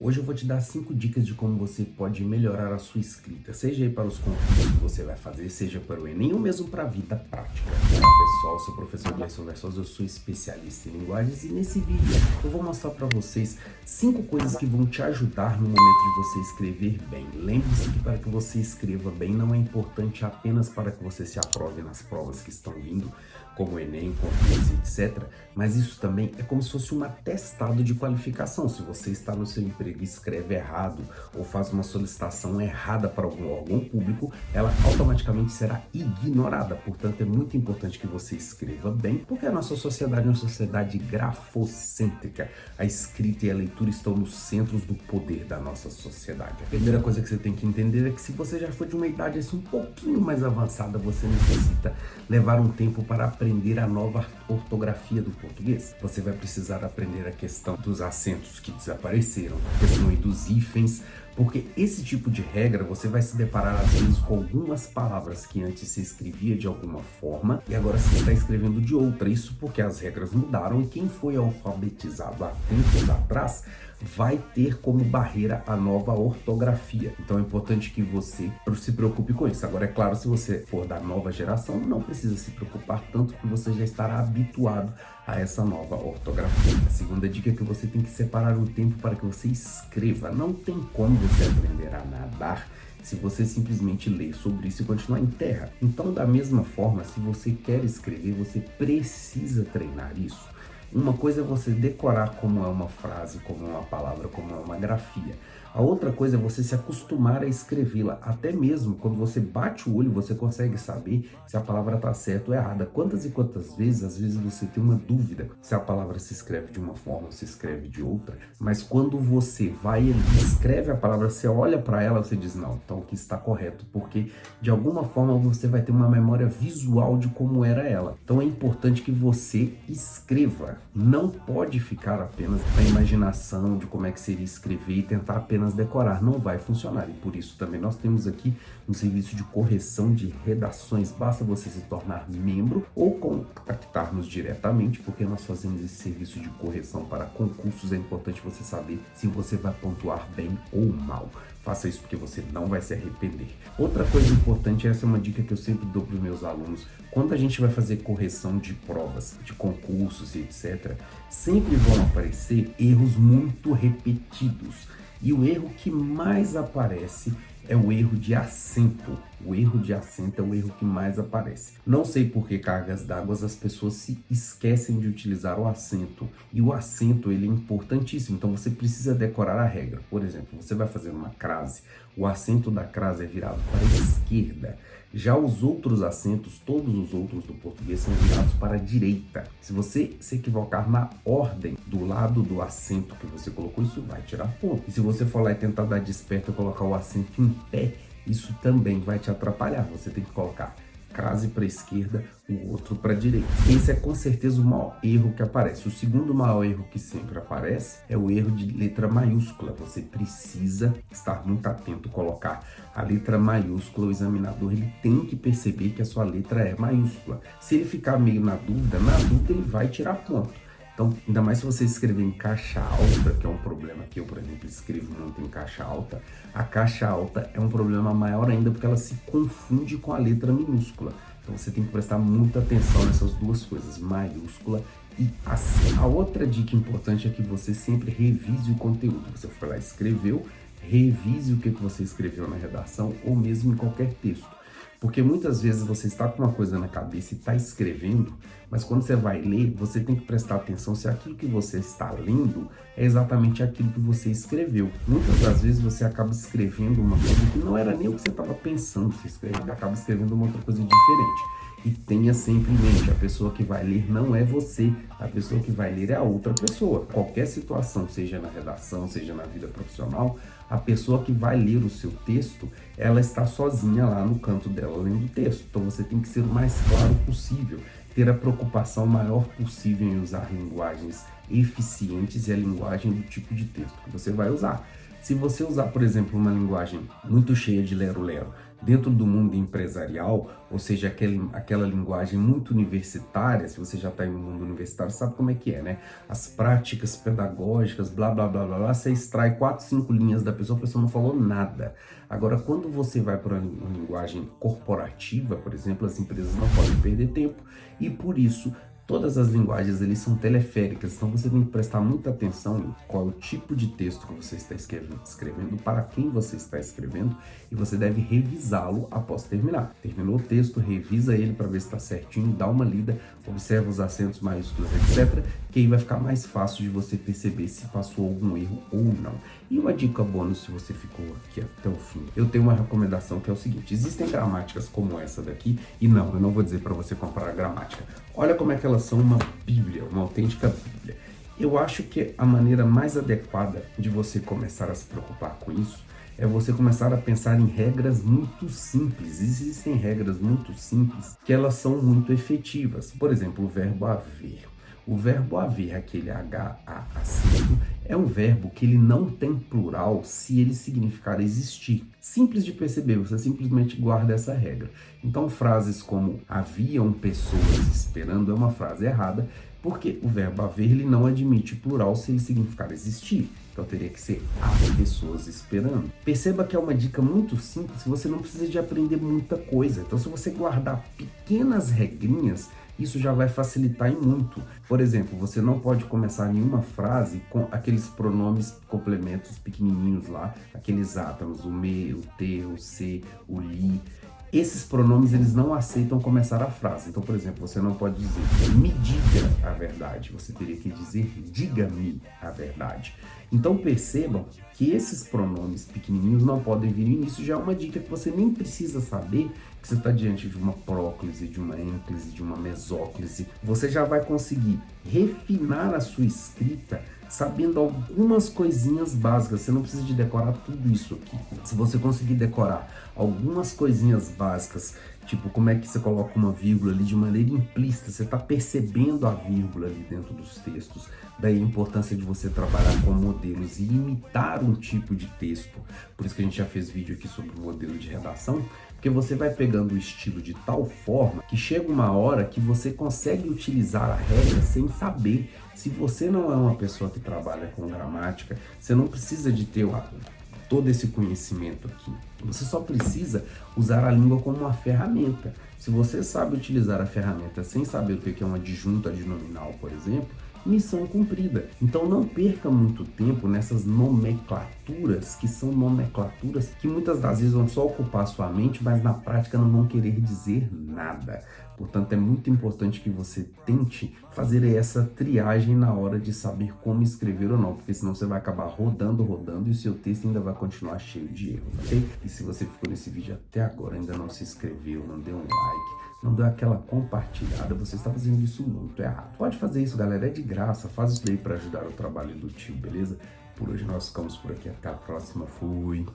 Hoje eu vou te dar 5 dicas de como você pode melhorar a sua escrita, seja aí para os concursos que você vai fazer, seja para o Enem ou mesmo para a vida prática. Olá pessoal, eu sou o professor Gleison Versosa, eu sou especialista em linguagens e nesse vídeo eu vou mostrar para vocês 5 coisas que vão te ajudar no momento de você escrever bem. Lembre-se que para que você escreva bem não é importante apenas para que você se aprove nas provas que estão vindo, como o Enem, concurso, etc. Mas isso também é como se fosse um atestado de qualificação. Se você está no seu emprego e escreve errado ou faz uma solicitação errada para algum órgão público, ela automaticamente será ignorada. Portanto, é muito importante que você escreva bem, porque a nossa sociedade é uma sociedade grafocêntrica. A escrita e a leitura estão nos centros do poder da nossa sociedade. A primeira coisa que você tem que entender é que se você já for de uma idade assim um pouquinho mais avançada, você necessita levar um tempo para aprender a nova ortografia do português. Você vai precisar aprender a questão dos acentos que desapareceram, a questão aí dos hífens, porque esse tipo de regra você vai se deparar às vezes com algumas palavras que antes se escrevia de alguma forma e agora se está escrevendo de outra. Isso porque as regras mudaram e quem foi alfabetizado há tempos atrás vai ter como barreira a nova ortografia. Então é importante que você se preocupe com isso. Agora, é claro, se você for da nova geração, não precisa se preocupar tanto, que você já estará habituado a essa nova ortografia. A segunda dica é que você tem que separar um tempo para que você escreva. Não tem como você aprender a nadar se você simplesmente ler sobre isso e continuar em terra. Então, da mesma forma, se você quer escrever, você precisa treinar isso. Uma coisa é você decorar como é uma frase, como é uma palavra, como é uma grafia. A outra coisa é você se acostumar a escrevê-la. Até mesmo quando você bate o olho, você consegue saber se a palavra está certa ou errada. Quantas e quantas vezes, às vezes você tem uma dúvida se a palavra se escreve de uma forma ou se escreve de outra. Mas quando você vai e escreve a palavra, você olha para ela, você diz, não, então aqui está correto. Porque de alguma forma você vai ter uma memória visual de como era ela. Então é importante que você escreva. Não pode ficar apenas na imaginação de como é que seria escrever e tentar apenas decorar, não vai funcionar. E por isso também nós temos aqui um serviço de correção de redações. Basta você se tornar membro ou contactar-nos diretamente, porque nós fazemos esse serviço de correção para concursos. É importante você saber se você vai pontuar bem ou mal. Faça isso porque você não vai se arrepender. Outra coisa importante, essa é uma dica que eu sempre dou para os meus alunos, quando a gente vai fazer correção de provas, de concursos e etc., sempre vão aparecer erros muito repetidos. E o erro que mais aparece é o erro de acento. O erro de acento é o erro que mais aparece. Não sei por que cargas d'água as pessoas se esquecem de utilizar o acento. E o acento, ele é importantíssimo, então você precisa decorar a regra. Por exemplo, você vai fazer uma crase, o acento da crase é virado para a esquerda. Já os outros acentos, todos os outros do português, são virados para a direita. Se você se equivocar na ordem do lado do acento que você colocou, isso vai tirar ponto. E se você for lá e tentar dar desperto e colocar o acento em pé, isso também vai te atrapalhar. Você tem que colocar crase para a esquerda, o outro para a direita. Esse é com certeza o maior erro que aparece. O segundo maior erro que sempre aparece é o erro de letra maiúscula. Você precisa estar muito atento, colocar a letra maiúscula. O examinador ele tem que perceber que a sua letra é maiúscula. Se ele ficar meio na dúvida ele vai tirar ponto. Então, ainda mais se você escrever em caixa alta, que é um problema que eu, por exemplo, escrevo muito em caixa alta, a caixa alta é um problema maior ainda porque ela se confunde com a letra minúscula. Então você tem que prestar muita atenção nessas duas coisas, maiúscula e acento. A outra dica importante é que você sempre revise o conteúdo. Você foi lá e escreveu, revise o que você escreveu na redação ou mesmo em qualquer texto. Porque muitas vezes você está com uma coisa na cabeça e está escrevendo, mas quando você vai ler, você tem que prestar atenção se aquilo que você está lendo é exatamente aquilo que você escreveu. Muitas das vezes você acaba escrevendo uma coisa que não era nem o que você estava pensando, você acaba escrevendo uma outra coisa diferente. E tenha sempre em mente, a pessoa que vai ler não é você, a pessoa que vai ler é a outra pessoa. Qualquer situação, seja na redação, seja na vida profissional, a pessoa que vai ler o seu texto, ela está sozinha lá no canto dela lendo o texto. Então você tem que ser o mais claro possível, ter a preocupação maior possível em usar linguagens eficientes e a linguagem do tipo de texto que você vai usar. Se você usar, por exemplo, uma linguagem muito cheia de lero-lero dentro do mundo empresarial, ou seja, aquela linguagem muito universitária, se você já está no mundo universitário, sabe como é que é, né? As práticas pedagógicas, blá, blá, blá, blá, blá, você extrai 4, 5 linhas da pessoa, a pessoa não falou nada. Agora, quando você vai para uma linguagem corporativa, por exemplo, as empresas não podem perder tempo e, por isso, todas as linguagens ali são teleféricas, então você tem que prestar muita atenção em qual é o tipo de texto que você está escrevendo, para quem você está escrevendo, e você deve revisá-lo após terminar. Terminou o texto, revisa ele para ver se está certinho, dá uma lida, observa os acentos maiúsculos, etc., que aí vai ficar mais fácil de você perceber se passou algum erro ou não. E uma dica bônus, se você ficou aqui até o fim, eu tenho uma recomendação que é o seguinte: existem gramáticas como essa daqui, e não, eu não vou dizer para você comprar a gramática. Olha como é que elas são uma bíblia, uma autêntica bíblia. Eu acho que a maneira mais adequada de você começar a se preocupar com isso é você começar a pensar em regras muito simples. Existem regras muito simples que elas são muito efetivas. Por exemplo, o verbo haver. O verbo haver, aquele H-A acento, é um verbo que ele não tem plural se ele significar existir. Simples de perceber, você simplesmente guarda essa regra. Então, frases como haviam pessoas esperando é uma frase errada, porque o verbo haver ele não admite plural se ele significar existir. Então teria que ser há pessoas esperando. Perceba que é uma dica muito simples, você não precisa de aprender muita coisa. Então se você guardar pequenas regrinhas, isso já vai facilitar em muito. Por exemplo, você não pode começar nenhuma frase com aqueles pronomes complementos pequenininhos lá, aqueles átomos, o me, o te, o se, o li. Esses pronomes, eles não aceitam começar a frase. Então, por exemplo, você não pode dizer me diga a verdade. Você teria que dizer diga-me a verdade. Então, percebam que esses pronomes pequenininhos não podem vir no início. Já é uma dica que você nem precisa saber que você está diante de uma próclise, de uma ênclise, de uma mesóclise. Você já vai conseguir refinar a sua escrita sabendo algumas coisinhas básicas. Você não precisa de decorar tudo isso aqui. Se você conseguir decorar algumas coisinhas básicas, tipo como é que você coloca uma vírgula ali de maneira implícita, você está percebendo a vírgula ali dentro dos textos. Daí a importância de você trabalhar com modelos e imitar um tipo de texto. Por isso que a gente já fez vídeo aqui sobre o modelo de redação, porque você vai pegando o estilo de tal forma que chega uma hora que você consegue utilizar a regra sem saber. Se você não é uma pessoa que trabalha com gramática, você não precisa de ter todo esse conhecimento aqui. Você só precisa usar a língua como uma ferramenta. Se você sabe utilizar a ferramenta sem saber o que é uma adjunto adnominal, por exemplo, missão cumprida. Então não perca muito tempo nessas nomenclaturas, que são nomenclaturas que muitas das vezes vão só ocupar sua mente, mas na prática não vão querer dizer nada. Portanto, é muito importante que você tente fazer essa triagem na hora de saber como escrever ou não, porque senão você vai acabar rodando e o seu texto ainda vai continuar cheio de erros, ok? E se você ficou nesse vídeo até agora, ainda não se inscreveu, não deu um like, não deu aquela compartilhada, você está fazendo isso muito errado. Pode fazer isso, galera, é de graça, faz isso daí para ajudar o trabalho do tio, beleza? Por hoje nós ficamos por aqui, até a próxima, fui!